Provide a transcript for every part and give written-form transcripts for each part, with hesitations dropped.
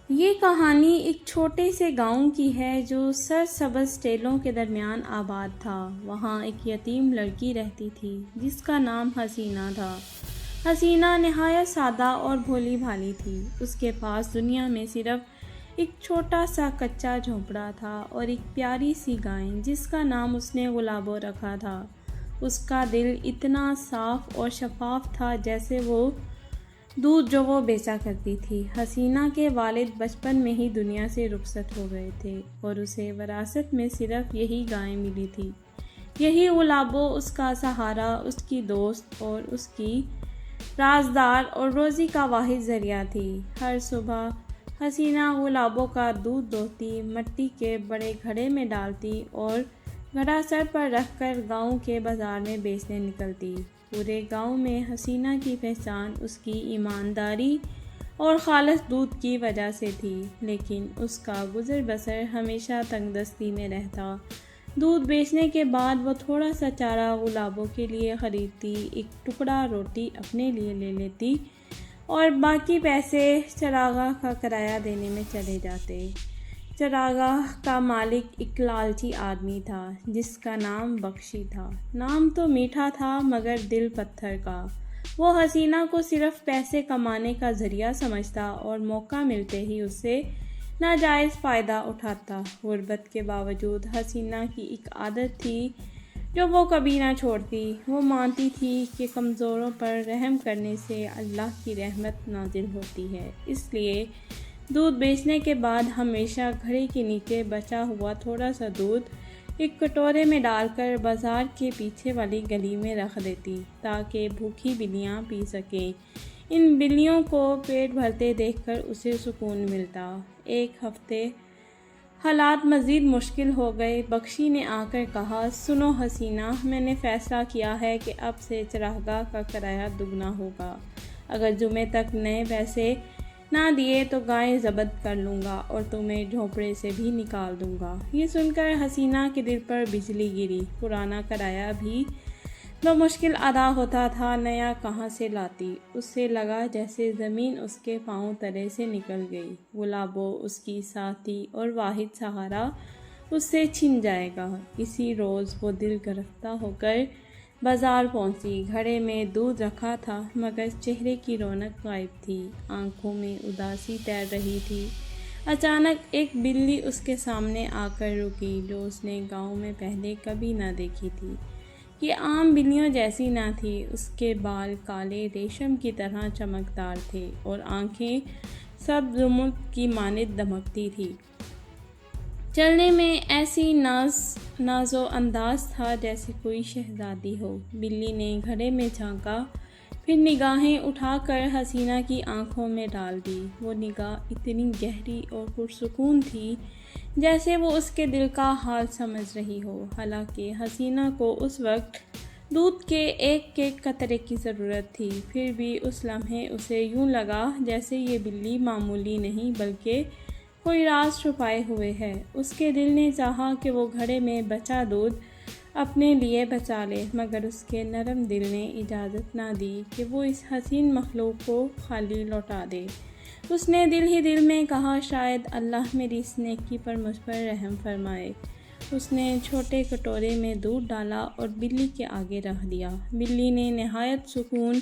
یہ کہانی ایک چھوٹے سے گاؤں کی ہے جو سرسبز ٹیلوں کے درمیان آباد تھا۔ وہاں ایک یتیم لڑکی رہتی تھی جس کا نام حسینہ تھا۔ حسینہ نہایت سادہ اور بھولی بھالی تھی۔ اس کے پاس دنیا میں صرف ایک چھوٹا سا کچا جھونپڑا تھا اور ایک پیاری سی گائے جس کا نام اس نے گلابو رکھا تھا۔ اس کا دل اتنا صاف اور شفاف تھا جیسے وہ دودھ جو وہ بیچا کرتی تھی۔ حسینہ کے والد بچپن میں ہی دنیا سے رخصت ہو گئے تھے اور اسے وراثت میں صرف یہی گائے ملی تھی۔ یہی گلابو اس کا سہارا، اس کی دوست اور اس کی رازدار اور روزی کا واحد ذریعہ تھی۔ ہر صبح حسینہ گلابو کا دودھ دوہتی، مٹی کے بڑے گھڑے میں ڈالتی اور گھڑا سر پر رکھ کر گاؤں کے بازار میں بیچنے نکلتی۔ پورے گاؤں میں حسینہ کی پہچان اس کی ایمانداری اور خالص دودھ کی وجہ سے تھی، لیکن اس کا گزر بسر ہمیشہ تنگ دستی میں رہتا۔ دودھ بیچنے کے بعد وہ تھوڑا سا چارہ گلابو کے لیے خریدتی، ایک ٹکڑا روٹی اپنے لیے لے لیتی اور باقی پیسے چراگاہ کا کرایہ دینے میں چلے جاتے۔ چراگاہ کا مالک ایک لالچی آدمی تھا جس کا نام بخشی تھا۔ نام تو میٹھا تھا مگر دل پتھر کا۔ وہ حسینہ کو صرف پیسے کمانے کا ذریعہ سمجھتا اور موقع ملتے ہی اس سے ناجائز فائدہ اٹھاتا۔ غربت کے باوجود حسینہ کی ایک عادت تھی جو وہ کبھی نہ چھوڑتی۔ وہ مانتی تھی کہ کمزوروں پر رحم کرنے سے اللہ کی رحمت نازل ہوتی ہے، اس لیے دودھ بیچنے کے بعد ہمیشہ گھڑے کے نیچے بچا ہوا تھوڑا سا دودھ ایک کٹورے میں ڈال کر بازار کے پیچھے والی گلی میں رکھ دیتی تاکہ بھوکی بلیاں پی سکیں۔ ان بلیوں کو پیٹ بھرتے دیکھ کر اسے سکون ملتا۔ ایک ہفتے حالات مزید مشکل ہو گئے۔ بخشی نے آ کر کہا، سنو حسینہ، میں نے فیصلہ کیا ہے کہ اب سے چراگاہ کا کرایہ دگنا ہوگا۔ اگر جمعے تک نئے پیسے نہ دیے تو گائے ضبط کر لوں گا اور تمہیں جھونپڑے سے بھی نکال دوں گا۔ یہ سن کر حسینہ کے دل پر بجلی گری۔ پرانا کرایہ بھی بمشکل ادا ہوتا تھا، نیا کہاں سے لاتی؟ اسے لگا جیسے زمین اس کے پاؤں تلے سے نکل گئی۔ گلابو اس کی ساتھی اور واحد سہارا اس سے چھن جائے گا۔ اسی روز وہ دل گرفتہ ہو کر بازار پہنچی۔ گھڑے میں دودھ رکھا تھا مگر چہرے کی رونق غائب تھی، آنکھوں میں اداسی تیر رہی تھی۔ اچانک ایک بلی اس کے سامنے آ کر رکی جو اس نے گاؤں میں پہلے کبھی نہ دیکھی تھی۔ یہ عام بلیوں جیسی نہ تھی، اس کے بال کالے ریشم کی طرح چمکدار تھے اور آنکھیں سبز مرغ کی مانند دمکتی تھی۔ چلنے میں ایسی ناز و انداز تھا جیسے کوئی شہزادی ہو۔ بلی نے گھڑے میں جھانکا، پھر نگاہیں اٹھا کر حسینہ کی آنکھوں میں ڈال دی۔ وہ نگاہ اتنی گہری اور پرسکون تھی جیسے وہ اس کے دل کا حال سمجھ رہی ہو۔ حالانکہ حسینہ کو اس وقت دودھ کے ایک ایک قطرے کی ضرورت تھی، پھر بھی اس لمحے اسے یوں لگا جیسے یہ بلی معمولی نہیں بلکہ کوئی راز چھپائے ہوئے ہے۔ اس کے دل نے چاہا کہ وہ گھڑے میں بچا دودھ اپنے لیے بچا لے، مگر اس کے نرم دل نے اجازت نہ دی کہ وہ اس حسین مخلوق کو خالی لوٹا دے۔ اس نے دل ہی دل میں کہا، شاید اللہ میری اس نیکی پر مجھ پر رحم فرمائے۔ اس نے چھوٹے کٹورے میں دودھ ڈالا اور بلی کے آگے رکھ دیا۔ بلی نے نہایت سکون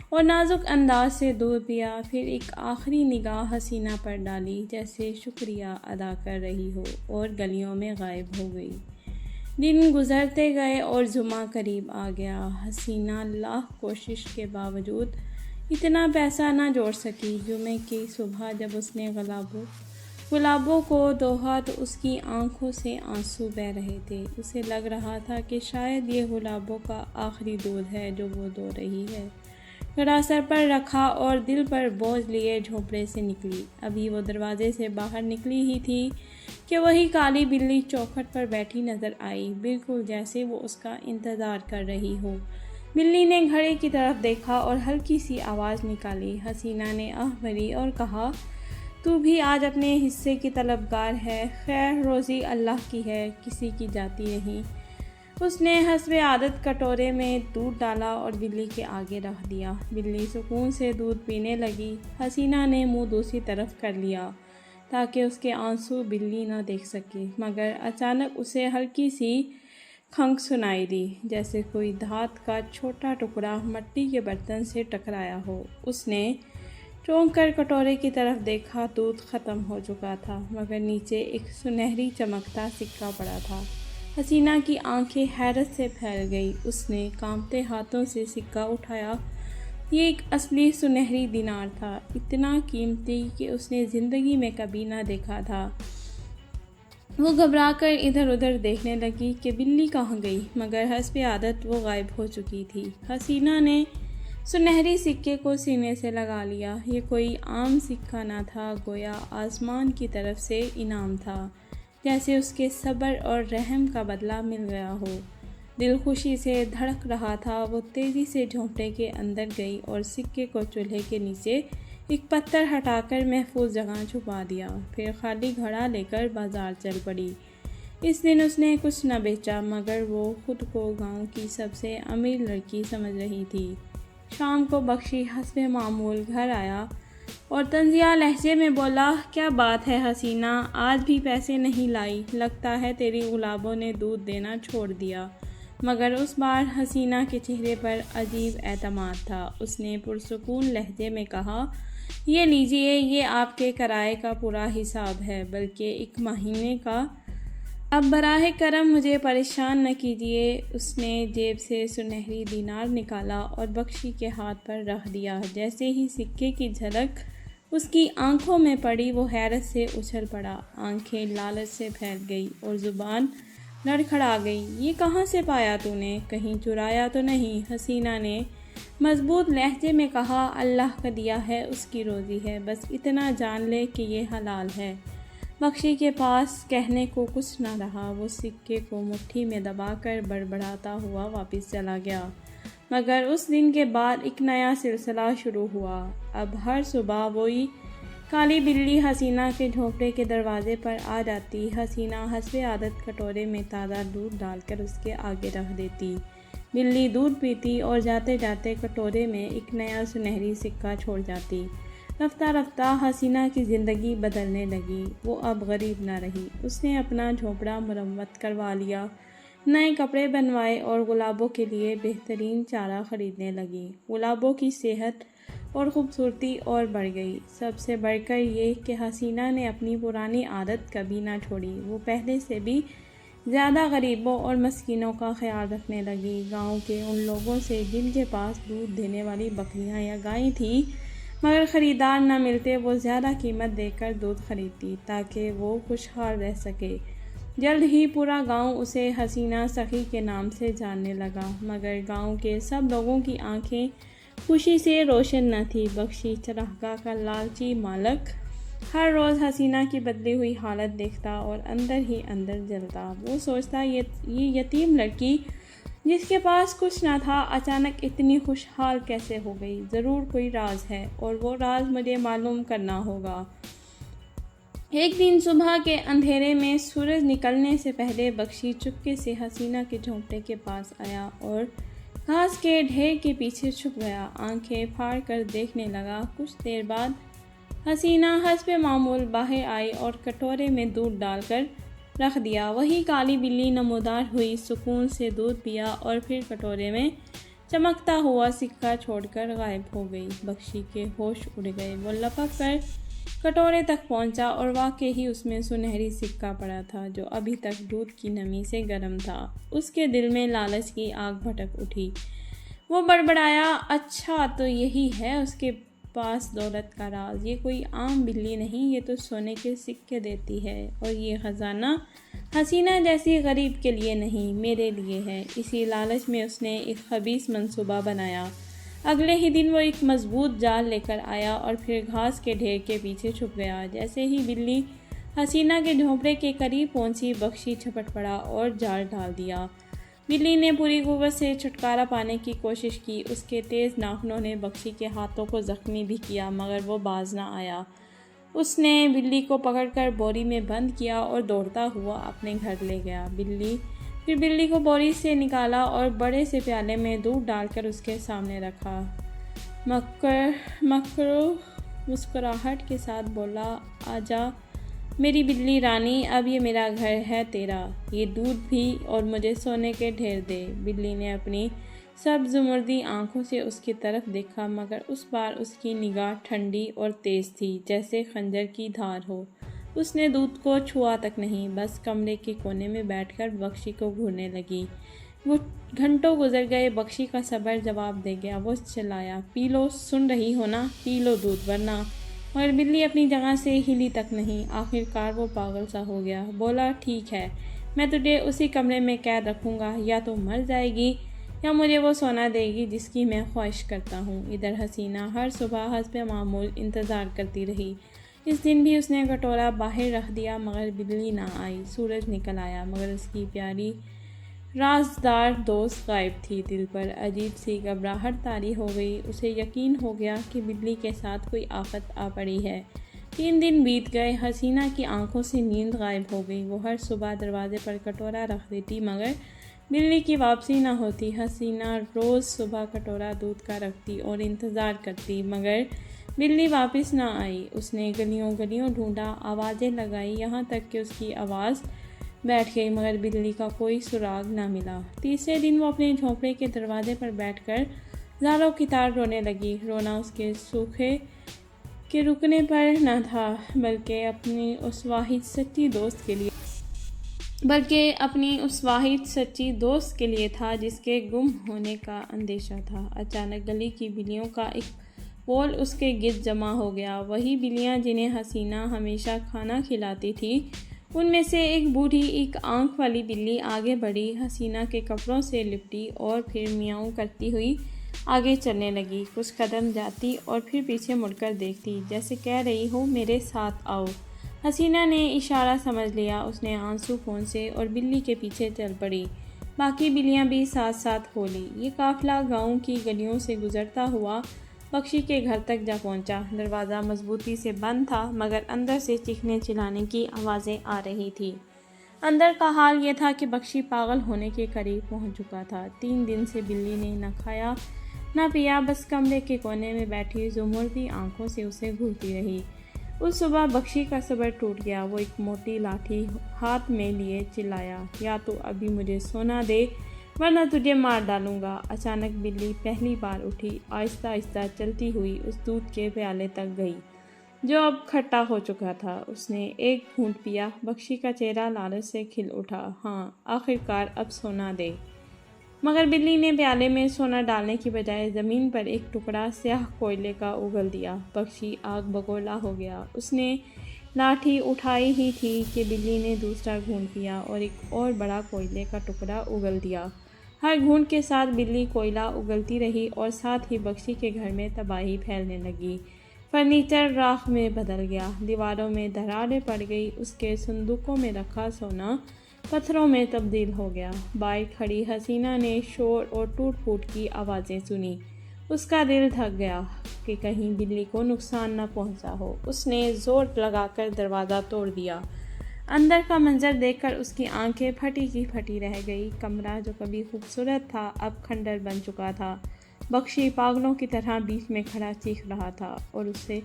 اور نازک انداز سے دودھ پیا، پھر ایک آخری نگاہ حسینہ پر ڈالی جیسے شکریہ ادا کر رہی ہو اور گلیوں میں غائب ہو گئی۔ دن گزرتے گئے اور جمعہ قریب آ گیا۔ حسینہ لاکھ کوشش کے باوجود اتنا پیسہ نہ جوڑ سکی۔ جمعے کی صبح جب اس نے گلابو کو دوہا تو اس کی آنکھوں سے آنسو بہہ رہے تھے۔ اسے لگ رہا تھا کہ شاید یہ گلابو کا آخری دودھ ہے جو وہ دو رہی ہے۔ گھڑا سر پر رکھا اور دل پر بوجھ لیے جھونپڑے سے نکلی۔ ابھی وہ دروازے سے باہر نکلی ہی تھی کہ وہی کالی بلی چوکھٹ پر بیٹھی نظر آئی، بالکل جیسے وہ اس کا انتظار کر رہی ہو۔ بلی نے گھڑے کی طرف دیکھا اور ہلکی سی آواز نکالی۔ حسینہ نے آہ بھری اور کہا، تو بھی آج اپنے حصے کی طلبگار ہے۔ خیر روزی اللہ کی ہے، کسی کی جاتی نہیں۔ اس نے حسب عادت کٹورے میں دودھ ڈالا اور بلی کے آگے رکھ دیا۔ بلی سکون سے دودھ پینے لگی۔ حسینہ نے منہ دوسری طرف کر لیا۔ تاکہ اس کے آنسو بلی نہ دیکھ سکے، مگر اچانک اسے ہلکی سی کھنک سنائی دی، جیسے کوئی دھات کا چھوٹا ٹکڑا مٹی کے برتن سے ٹکرایا ہو۔ اس نے چونک کر کٹورے کی طرف دیکھا۔ دودھ ختم ہو چکا تھا، مگر نیچے ایک سنہری چمکتا سکہ پڑا تھا۔ حسینہ کی آنکھیں حیرت سے پھیل گئی۔ اس نے کانپتے ہاتھوں سے سکہ اٹھایا۔ یہ ایک اصلی سنہری دینار تھا، اتنا قیمتی کہ اس نے زندگی میں کبھی نہ دیکھا تھا۔ وہ گھبرا کر ادھر ادھر دیکھنے لگی کہ بلی کہاں گئی، مگر حسب عادت وہ غائب ہو چکی تھی۔ حسینہ نے سنہری سکے کو سینے سے لگا لیا۔ یہ کوئی عام سکہ نہ تھا، گویا آسمان کی طرف سے انعام تھا، جیسے اس کے صبر اور رحم کا بدلہ مل گیا ہو۔ دل خوشی سے دھڑک رہا تھا۔ وہ تیزی سے جھونپڑے کے اندر گئی اور سکے کو چولہے کے نیچے ایک پتھر ہٹا کر محفوظ جگہ چھپا دیا۔ پھر خالی گھڑا لے کر بازار چل پڑی۔ اس دن اس نے کچھ نہ بیچا، مگر وہ خود کو گاؤں کی سب سے امیر لڑکی سمجھ رہی تھی۔ شام کو بخشی حسب معمول گھر آیا اور طنزیہ لہجے میں بولا، کیا بات ہے حسینہ، آج بھی پیسے نہیں لائی؟ لگتا ہے تیری گلابوں نے دودھ دینا چھوڑ دیا۔ مگر اس بار حسینہ کے چہرے پر عجیب اعتماد تھا۔ اس نے پرسکون لہجے میں کہا، یہ لیجئے، یہ آپ کے کرائے کا پورا حساب ہے، بلکہ 1 مہینے کا۔ اب براہ کرم مجھے پریشان نہ کیجیے۔ اس نے جیب سے سنہری دینار نکالا اور بخشی کے ہاتھ پر رکھ دیا۔ جیسے ہی سکے کی جھلک اس کی آنکھوں میں پڑی، وہ حیرت سے اچھل پڑا، آنکھیں لالچ سے پھیل گئی اور زبان لڑکھڑا گئی۔ یہ کہاں سے پایا تو نے؟ کہیں چرایا تو نہیں؟ حسینہ نے مضبوط لہجے میں کہا، اللہ کا دیا ہے، اس کی روزی ہے، بس اتنا جان لے کہ یہ حلال ہے۔ بخشی کے پاس کہنے کو کچھ نہ رہا۔ وہ سکے کو مٹھی میں دبا کر بڑبڑاتا ہوا واپس چلا گیا۔ مگر اس دن کے بعد ایک نیا سلسلہ شروع ہوا۔ اب ہر صبح وہی کالی بلی حسینہ کے جھونپڑے کے دروازے پر آ جاتی۔ حسینہ حسب عادت کٹورے میں تازہ دودھ ڈال کر اس کے آگے رکھ دیتی۔ بلی دودھ پیتی اور جاتے جاتے کٹورے میں ایک نیا سنہری سکہ چھوڑ جاتی۔ رفتہ رفتہ حسینہ کی زندگی بدلنے لگی۔ وہ اب غریب نہ رہی۔ اس نے اپنا جھونپڑا مرمت کروا لیا، نئے کپڑے بنوائے اور گلابوں کے لیے بہترین چارہ خریدنے لگی۔ گلابوں کی صحت اور خوبصورتی اور بڑھ گئی۔ سب سے بڑھ کر یہ کہ حسینہ نے اپنی پرانی عادت کبھی نہ چھوڑی۔ وہ پہلے سے بھی زیادہ غریبوں اور مسکینوں کا خیال رکھنے لگی۔ گاؤں کے ان لوگوں سے جن کے پاس دودھ دینے والی بکریاں یا گائیں تھیں، مگر خریدار نہ ملتے، وہ زیادہ قیمت دے کر دودھ خریدتی تاکہ وہ خوشحال رہ سکے۔ جلد ہی پورا گاؤں اسے حسینہ سخی کے نام سے جاننے لگا، مگر گاؤں کے سب لوگوں کی آنکھیں خوشی سے روشن نہ تھی۔ بخشی چراگاہ کا لالچی مالک ہر روز حسینہ کی بدلی ہوئی حالت دیکھتا اور اندر ہی اندر جلتا۔ وہ سوچتا، یہ یتیم لڑکی جس کے پاس کچھ نہ تھا، اچانک اتنی خوشحال کیسے ہو گئی؟ ضرور کوئی راز ہے، اور وہ راز مجھے معلوم کرنا ہوگا۔ ایک دن صبح کے اندھیرے میں سورج نکلنے سے پہلے بخشی چپکے سے حسینہ کے جھونپڑے کے پاس آیا اور گھاس کے ڈھیر کے پیچھے چھپ گیا۔ آنکھیں پھاڑ کر دیکھنے لگا۔ کچھ دیر بعد حسینہ حسب معمول باہر آئی اور کٹورے میں دودھ ڈال کر رکھ دیا۔ وہی کالی بلی نمودار ہوئی، سکون سے دودھ پیا اور پھر کٹورے میں چمکتا ہوا سکہ چھوڑ کر غائب ہو گئی۔ بخشی کے ہوش اڑ گئے۔ وہ لپک کر کٹورے تک پہنچا اور واقعی ہی اس میں سنہری سکہ پڑا تھا، جو ابھی تک دودھ کی نمی سے گرم تھا۔ اس کے دل میں لالچ کی آگ بھڑک اٹھی۔ وہ بڑبڑایا، اچھا تو یہی ہے اس کے پاس دولت کا راز۔ یہ کوئی عام بلی نہیں، یہ تو سونے کے سکے دیتی ہے، اور یہ خزانہ حسینہ جیسی غریب کے لیے نہیں، میرے لیے ہے۔ اسی لالچ میں اس نے ایک خبیث منصوبہ بنایا۔ اگلے ہی دن وہ ایک مضبوط جال لے کر آیا اور پھر گھاس کے ڈھیر کے پیچھے چھپ گیا۔ جیسے ہی بلی حسینہ کے جھونپڑے کے قریب پہنچی، بخشی جھپٹ پڑا اور جال ڈال دیا۔ بلی نے پوری قوت سے چھٹکارا پانے کی کوشش کی۔ اس کے تیز ناخنوں نے بخشی کے ہاتھوں کو زخمی بھی کیا، مگر وہ باز نہ آیا۔ اس نے بلی کو پکڑ کر بوری میں بند کیا اور دوڑتا ہوا اپنے گھر لے گیا۔ پھر بلی کو بوری سے نکالا اور بڑے سے پیالے میں دودھ ڈال کر اس کے سامنے رکھا۔ مکرو مسکراہٹ کے ساتھ بولا، آجا میری بلی رانی، اب یہ میرا گھر ہے تیرا، یہ دودھ بھی اور مجھے سونے کے ڈھیر دے۔ بلی نے اپنی سبز زمردی آنکھوں سے اس کی طرف دیکھا، مگر اس بار اس کی نگاہ ٹھنڈی اور تیز تھی جیسے خنجر کی دھار ہو۔ اس نے دودھ کو چھوا تک نہیں، بس کمرے کے کونے میں بیٹھ کر بخشی کو گھورنے لگی۔ وہ گھنٹوں گزر گئے، بخشی کا صبر جواب دے گیا۔ وہ چلایا، پی لو، سن رہی ہو نا، پی لو دودھ ورنہ۔ مگر بلی اپنی جگہ سے ہلی تک نہیں۔ آخر کار وہ پاگل سا ہو گیا، بولا ٹھیک ہے، میں تجھے اسی کمرے میں قید رکھوں گا، یا تو مر جائے گی یا مجھے وہ سونا دے گی جس کی میں خواہش کرتا ہوں۔ ادھر حسینہ ہر صبح حسب معمول انتظار کرتی رہی۔ اس دن بھی اس نے کٹورا باہر رکھ دیا مگر بلی نہ آئی۔ سورج نکل آیا مگر اس کی پیاری رازدار دوست غائب تھی۔ دل پر عجیب سی گھبراہٹ طاری ہو گئی۔ اسے یقین ہو گیا کہ بلی کے ساتھ کوئی آفت آ پڑی ہے۔ 3 دن بیت گئے، حسینہ کی آنکھوں سے نیند غائب ہو گئی۔ وہ ہر صبح دروازے پر کٹورا رکھ دیتی مگر بلی کی واپسی نہ ہوتی۔ حسینہ روز صبح کٹورا دودھ کا رکھتی اور انتظار کرتی مگر بلی واپس نہ آئی۔ اس نے گلیوں گلیوں ڈھونڈا، آوازیں لگائی، یہاں تک کہ اس کی آواز بیٹھ گئی مگر بلی کا کوئی سراغ نہ ملا۔ تیسرے دن وہ اپنے جھونپڑے کے دروازے پر بیٹھ کر زاروں کی طرح رونے لگی۔ رونا اس کے سوکھے کے رکنے پر نہ تھا بلکہ اپنی اس واحد سچی دوست کے لیے تھا جس کے گم ہونے کا اندیشہ تھا۔ اچانک گلی کی بلیوں کا ایک پول اس کے گرد جمع ہو گیا۔ وہی بلیاں جنہیں حسینہ ہمیشہ کھانا کھلاتی تھی۔ ان میں سے ایک بوڑھی ایک آنکھ والی بلی آگے بڑھی، حسینہ کے کپڑوں سے لپٹی اور پھر میاؤں کرتی ہوئی آگے چلنے لگی۔ کچھ قدم جاتی اور پھر پیچھے مڑ کر دیکھتی جیسے کہہ رہی ہو میرے ساتھ آؤ۔ حسینہ نے اشارہ سمجھ لیا۔ اس نے آنسو پونچھے اور بلی کے پیچھے چل پڑی۔ باقی بلیاں بھی ساتھ ساتھ ہو لیں۔ یہ قافلہ گاؤں کی گلیوں سے گزرتا ہوا بخشی کے گھر تک جا پہنچا۔ دروازہ مضبوطی سے بند تھا مگر اندر سے چیخنے چلانے کی آوازیں آ رہی تھیں۔ اندر کا حال یہ تھا کہ بخشی پاگل ہونے کے قریب پہنچ چکا تھا۔ 3 دن سے بلی نے نہ کھایا نہ پیا، بس کمرے کے کونے میں بیٹھی زمردی آنکھوں سے اسے گھورتی رہی۔ اس صبح بخشی کا صبر ٹوٹ گیا۔ وہ ایک موٹی لاٹھی ہاتھ میں لیے چلایا، یا تو ابھی مجھے سونا دے ورنہ تجھے مار ڈالوں گا۔ اچانک بلی پہلی بار اٹھی، آہستہ آہستہ چلتی ہوئی اس دودھ کے پیالے تک گئی جو اب کھٹا ہو چکا تھا۔ اس نے ایک گھونٹ پیا۔ بخشی کا چہرہ لالچ سے کھل اٹھا۔ ہاں، آخرکار اب سونا دے۔ مگر بلی نے پیالے میں سونا ڈالنے کی بجائے زمین پر ایک ٹکڑا سیاہ کوئلے کا اگل دیا۔ بخشی آگ بگولا ہو گیا۔ اس نے لاٹھی اٹھائی ہی تھی کہ بلی نے دوسرا گھونٹ پیا اور ایک اور بڑا کوئلے کا ٹکڑا اگل دیا۔ ہر گھونٹ کے ساتھ بلی کوئلہ اگلتی رہی اور ساتھ ہی بخشی کے گھر میں تباہی پھیلنے لگی۔ فرنیچر راکھ میں بدل گیا، دیواروں میں دراڑیں پڑ گئی، اس کے صندوقوں میں رکھا سونا پتھروں میں تبدیل ہو گیا۔ باہر کھڑی حسینہ نے شور اور ٹوٹ پھوٹ کی آوازیں سنی۔ اس کا دل دھک گیا کہ کہیں بلی کو نقصان نہ پہنچا ہو۔ اس نے زور لگا کر دروازہ توڑ دیا۔ اندر کا منظر دیکھ کر اس کی آنکھیں پھٹی کی پھٹی رہ گئی۔ کمرہ جو کبھی خوبصورت تھا اب کھنڈر بن چکا تھا۔ بخشی پاگلوں کی طرح بیچ میں کھڑا چیخ رہا تھا اور اسے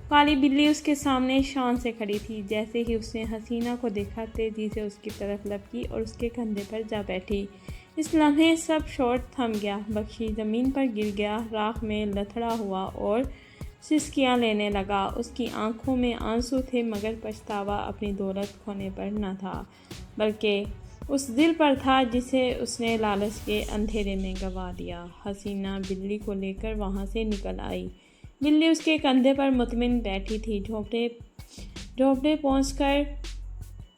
کالی بلی اس کے سامنے شان سے کھڑی تھی۔ جیسے ہی اس نے حسینہ کو دیکھا، تیزی سے اس کی طرف لپکی اور اس کے کندھے پر جا بیٹھی۔ اس لمحے سب شور تھم گیا۔ بخشی زمین پر گر گیا، راکھ میں لتھڑا ہوا اور سسکیاں لینے لگا۔ اس کی آنکھوں میں آنسو تھے مگر پچھتاوا اپنی دولت کھونے پر نہ تھا بلکہ اس دل پر تھا جسے اس نے لالچ کے اندھیرے میں گنوا دیا۔ حسینہ بلی کو لے کر وہاں سے نکل آئی۔ بلی اس کے کندھے پر مطمئن بیٹھی تھی۔ جھونپڑے پہنچ کر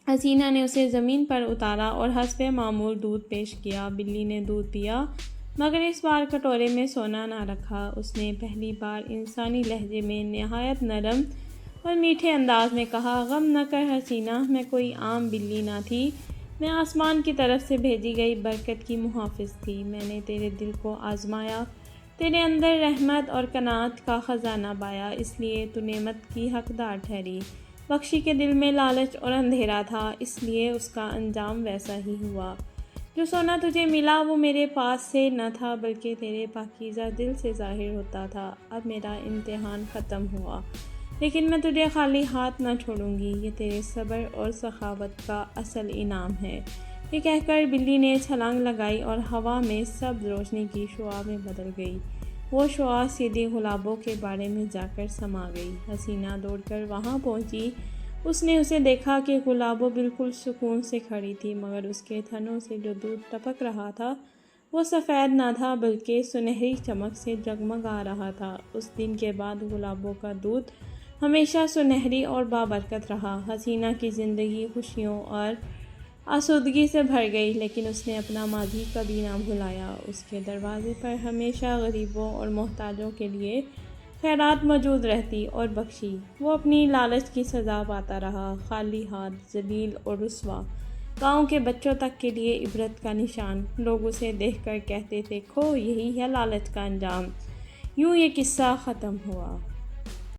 حسینہ نے اسے زمین پر اتارا اور حسب معمول دودھ پیش کیا۔ بلی نے دودھ پیا مگر اس بار کٹورے میں سونا نہ رکھا۔ اس نے پہلی بار انسانی لہجے میں نہایت نرم اور میٹھے انداز میں کہا، غم نہ کر حسینہ، میں کوئی عام بلی نہ تھی، میں آسمان کی طرف سے بھیجی گئی برکت کی محافظ تھی۔ میں نے تیرے دل کو آزمایا، تیرے اندر رحمت اور قناعت کا خزانہ پایا، اس لیے تو نعمت کی حقدار ٹھہری۔ بخشی کے دل میں لالچ اور اندھیرا تھا، اس لیے اس کا انجام ویسا ہی ہوا۔ جو سونا تجھے ملا وہ میرے پاس سے نہ تھا بلکہ تیرے پاکیزہ دل سے ظاہر ہوتا تھا۔ اب میرا امتحان ختم ہوا۔ لیکن میں تجھے خالی ہاتھ نہ چھوڑوں گی، یہ تیرے صبر اور سخاوت کا اصل انعام ہے۔ یہ کہہ کر بلی نے چھلانگ لگائی اور ہوا میں سبز روشنی کی شعاع میں بدل گئی۔ وہ شعاع سیدھی گلابوں کے باڑے میں جا کر سما گئی۔ حسینہ دوڑ کر وہاں پہنچی۔ اس نے اسے دیکھا کہ گلابوں بالکل سکون سے کھڑی تھی، مگر اس کے تھنوں سے جو دودھ ٹپک رہا تھا وہ سفید نہ تھا بلکہ سنہری چمک سے جگمگا رہا تھا۔ اس دن کے بعد گلابوں کا دودھ ہمیشہ سنہری اور بابرکت رہا۔ حسینہ کی زندگی خوشیوں اور آسودگی سے بھر گئی، لیکن اس نے اپنا ماضی کبھی نہ بھلایا۔ اس کے دروازے پر ہمیشہ غریبوں اور محتاجوں کے لیے خیرات موجود رہتی اور بخشی۔ وہ اپنی لالچ کی سزا پاتا رہا، خالی ہاتھ، ذلیل اور رسوا، گاؤں کے بچوں تک کے لیے عبرت کا نشان۔ لوگ اسے دیکھ کر کہتے تھے، کھو، یہی ہے لالچ کا انجام۔ یوں یہ قصہ ختم ہوا۔